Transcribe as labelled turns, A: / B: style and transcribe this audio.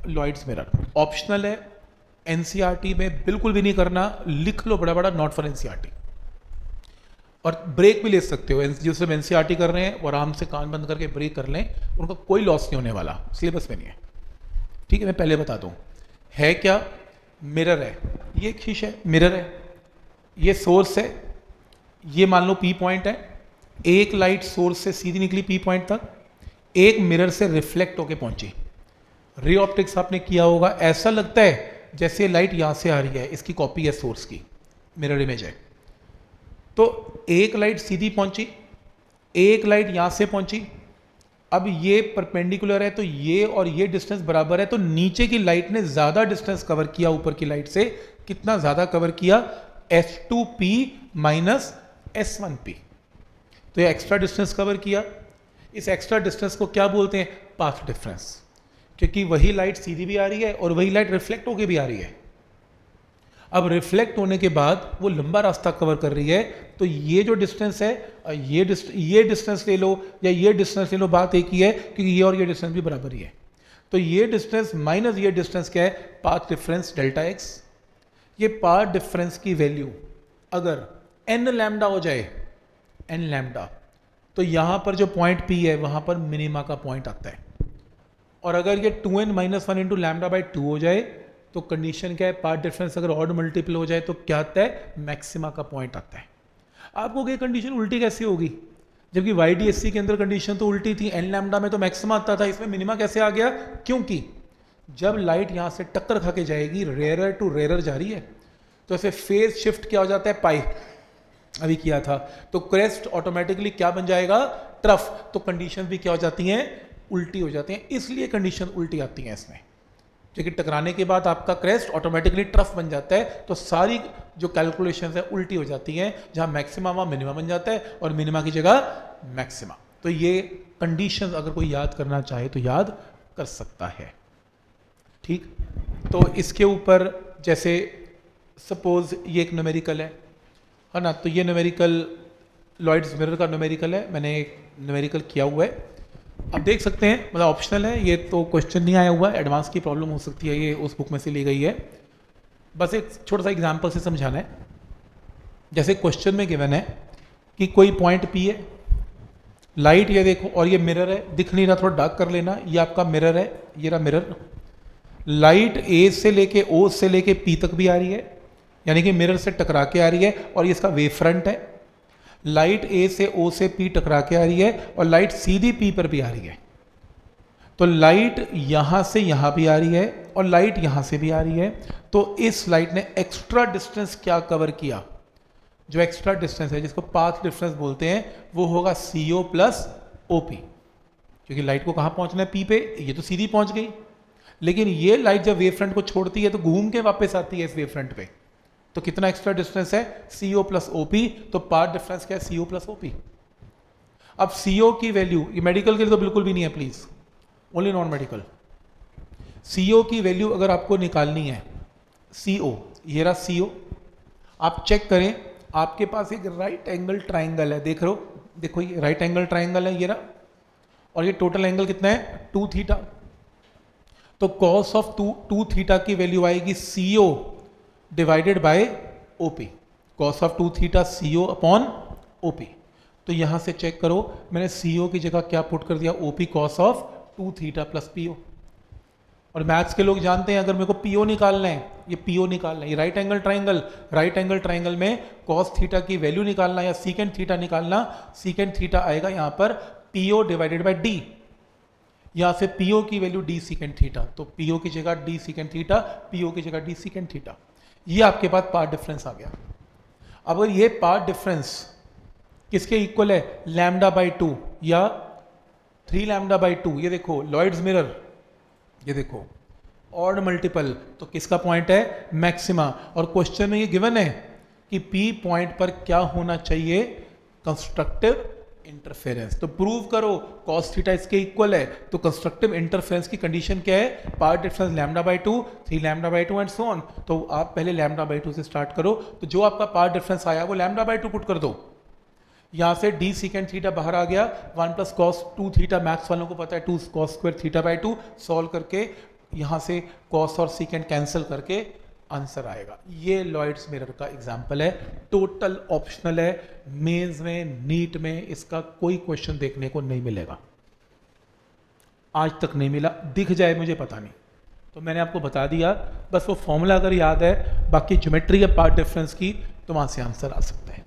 A: Lloyds mirror optional है, NCERT में बिल्कुल भी नहीं करना, लिख लो बड़ा बड़ा नॉट फॉर एनसीईआरटी, और ब्रेक भी ले सकते हो। जो सब एनसीईआरटी कर रहे हैं वो आराम से कान बंद करके ब्रेक कर लें, उनका कोई लॉस नहीं होने वाला, सिलेबस में नहीं है। ठीक है, मैं पहले बता दूं है क्या। मिरर है, ये एक शीशा है, मिरर है, ये सोर्स है, ये मान लो पी पॉइंट है, एक लाइट सोर्स से सीधी निकली पी पॉइंट तक, एक मिरर से रिफ्लेक्ट होके पहुंची। रे ऑप्टिक्स आपने किया होगा, ऐसा लगता है जैसे लाइट यहां से आ रही है, इसकी कॉपी है सोर्स की, मिरर इमेज है। तो एक लाइट सीधी पहुंची, एक लाइट यहां से पहुंची, अब ये परपेंडिकुलर है तो ये और ये डिस्टेंस बराबर है, तो नीचे की लाइट ने ज्यादा डिस्टेंस कवर किया ऊपर की लाइट से। कितना ज्यादा कवर किया? S2P minus S1P। तो ये एक्स्ट्रा डिस्टेंस कवर किया। इस एक्स्ट्रा डिस्टेंस को क्या बोलते हैं? पाथ डिफरेंस, क्योंकि वही लाइट सीधी भी आ रही है और वही लाइट रिफ्लेक्ट होके भी आ रही है। अब रिफ्लेक्ट होने के बाद वो लंबा रास्ता कवर कर रही है, तो ये जो डिस्टेंस है, ये डिस्टेंस ले लो या ये डिस्टेंस ले लो, बात एक ही है, क्योंकि ये और ये डिस्टेंस भी बराबर ही है। तो ये डिस्टेंस माइनस ये डिस्टेंस क्या है? Path difference delta x. ये पाथ डिफरेंस की वैल्यू अगर n लैम्डा हो जाए, n लैम्डा, तो यहां पर जो पॉइंट P है वहां पर मिनिमा का पॉइंट आता है। और अगर ये 2n minus 1 into lambda by 2 हो जाए तो कंडीशन क्या है? पाथ डिफरेंस अगर ऑड मल्टीपल हो जाए तो क्या आता है? मैक्सिमा का पॉइंट आता है। आपको ये कंडीशन उल्टी कैसे होगी? जबकि YDSC के अंदर कंडीशन तो उल्टी थी, n लैम्डा में तो मैक्सिमा आता था, इसमें मिनिमा कैसे आ गया? क्योंकि जब लाइट यहां से टक्कर खा के जाएगी, रेयर टू रेयर जा रही है, तो ऐसे फेज शिफ्ट क्या हो जाता है? पाई, अभी किया था। तो क्रेस्ट ऑटोमेटिकली क्या बन जाएगा? ट्रफ। तो कंडीशन भी क्या हो जाती हैं? उल्टी हो जाती हैं। इसलिए कंडीशन उल्टी आती है इसमें, क्योंकि टकराने के बाद आपका क्रेस्ट ऑटोमेटिकली ट्रफ बन जाता है, तो सारी जो कैलकुलेशंस है उल्टी हो जाती हैं। जहां मैक्सिमा वहां मिनिमा बन जाता है और मिनिमा की जगह मैक्सिमा। तो ये कंडीशंस अगर कोई याद करना चाहे तो याद कर सकता है। ठीक, तो इसके ऊपर जैसे सपोज ये एक न्यूमेरिकल है ना, तो ये न्यूमेरिकल लॉयड्स मिरर का न्यूमेरिकल है, मैंने एक न्यूमेरिकल किया हुआ है। आप देख सकते हैं, मतलब ऑप्शनल है, ये तो क्वेश्चन नहीं आया हुआ, एडवांस की प्रॉब्लम हो सकती है, ये उस बुक में से ली गई है। बस एक छोटा सा एग्जांपल से समझाना है। जैसे क्वेश्चन में गिवन है कि कोई पॉइंट P है, लाइट ये देखो, और ये मिरर है, दिख नहीं रहा, थोड़ा डार्क कर लेना, ये आपका मिरर है, ये रहा मिरर। लाइट A से लेके O से लेके P तक भी आ रही है, यानी कि मिरर से टकरा के आ रही है, और ये इसका वेव फ्रंट है। लाइट A से O से P टकरा के आ रही है और लाइट सीधी P पर भी आ रही है। तो लाइट यहां से यहां भी आ रही है और लाइट यहां से भी आ रही है। तो इस लाइट ने एक्स्ट्रा डिस्टेंस क्या कवर किया? जो एक्स्ट्रा डिस्टेंस है, जिसको पाथ डिफरेंस बोलते हैं, वो होगा CO प्लस OP। क्योंकि लाइट को कहां पहुंचना है? P पे, ये तो सीधी पहुंच गई, लेकिन ये लाइट जब वेव फ्रंट को छोड़ती है तो घूम के वापस आती है इस वेव फ्रंट पे। तो कितना एक्स्ट्रा डिस्टेंस है? CO plus OP। तो पाथ डिफरेंस क्या है? CO plus OP। अब CO की वैल्यू, ये मेडिकल के लिए तो बिल्कुल भी नहीं है please, only non medical. CO की वैल्यू अगर आपको निकालनी है, CO, ये रहा CO, आप चेक करें, आपके पास एक राइट एंगल ट्राइंगल है, देख रहे हो, देखो ये राइट एंगल ट्राइंगल है, ये रहा, और ये टोटल एंगल कितना है? 2 थीटा। तो कॉस ऑफ 2 थीटा की वैल्यू आएगी CO divided by OP। Cos of 2 theta CO upon OP। तो यहां से चेक करो, मैंने CO की जगह क्या पुट कर दिया? OP cos of 2 theta plus PO। और मैथ्स के लोग जानते हैं, अगर मेरे को PO निकालना है, ये PO निकालना है, ये राइट एंगल ट्राइंगल में कॉस थीटा की वैल्यू निकालना या सीकेंट थीटा निकालना, सीकेंट थीटा आएगा यहां पर PO डिवाइडेड बाय D। यहां से PO की वैल्यू D सीकेंट थीटा, तो PO की जगह D सीकेंट थीटा, PO की जगह D सीकेंट थीटा। ये आपके पास पाथ डिफरेंस आ गया। अब अगर ये पाथ डिफरेंस किसके इक्वल है? लैम्डा बाई 2 या 3 लैम्डा बाई 2। ये देखो लॉयड्स मिरर, ये देखो ऑड मल्टीपल, तो किसका पॉइंट है? मैक्सिमा। और क्वेश्चन में ये गिवन है कि P पॉइंट पर क्या होना चाहिए? Constructive interference. तो प्रूव करो cos थीटा इसके इक्वल है, तो कंस्ट्रक्टिव इंटरफेरेंस की कंडीशन क्या है? Path difference lambda by 2, 3 lambda by 2 and so on. तो आप पहले लैम्डा बाई 2 से स्टार्ट करो, तो जो आपका पाथ डिफरेंस आया वो लैम्डा बाई 2 पुट कर दो। यहां से D सीकेंट थीटा बाहर आ गया, 1 प्लस कॉस 2 थीटा, मैथ्स वालों को पता है 2 cos square theta by 2, solve करके यहाँ से कॉस और सीकेंट कैंसिल करके आंसर आएगा। ये लॉयड्स मिरर का एग्जाम्पल है, टोटल ऑप्शनल है, मेंस में नीट में इसका कोई क्वेश्चन देखने को नहीं मिलेगा, आज तक नहीं मिला, दिख जाए मुझे पता नहीं। तो मैंने आपको बता दिया, बस वो फॉर्मूला अगर याद है, बाकी ज्योमेट्री के पार्ट डिफरेंस की, तो वहाँ से आंसर आ सकता है।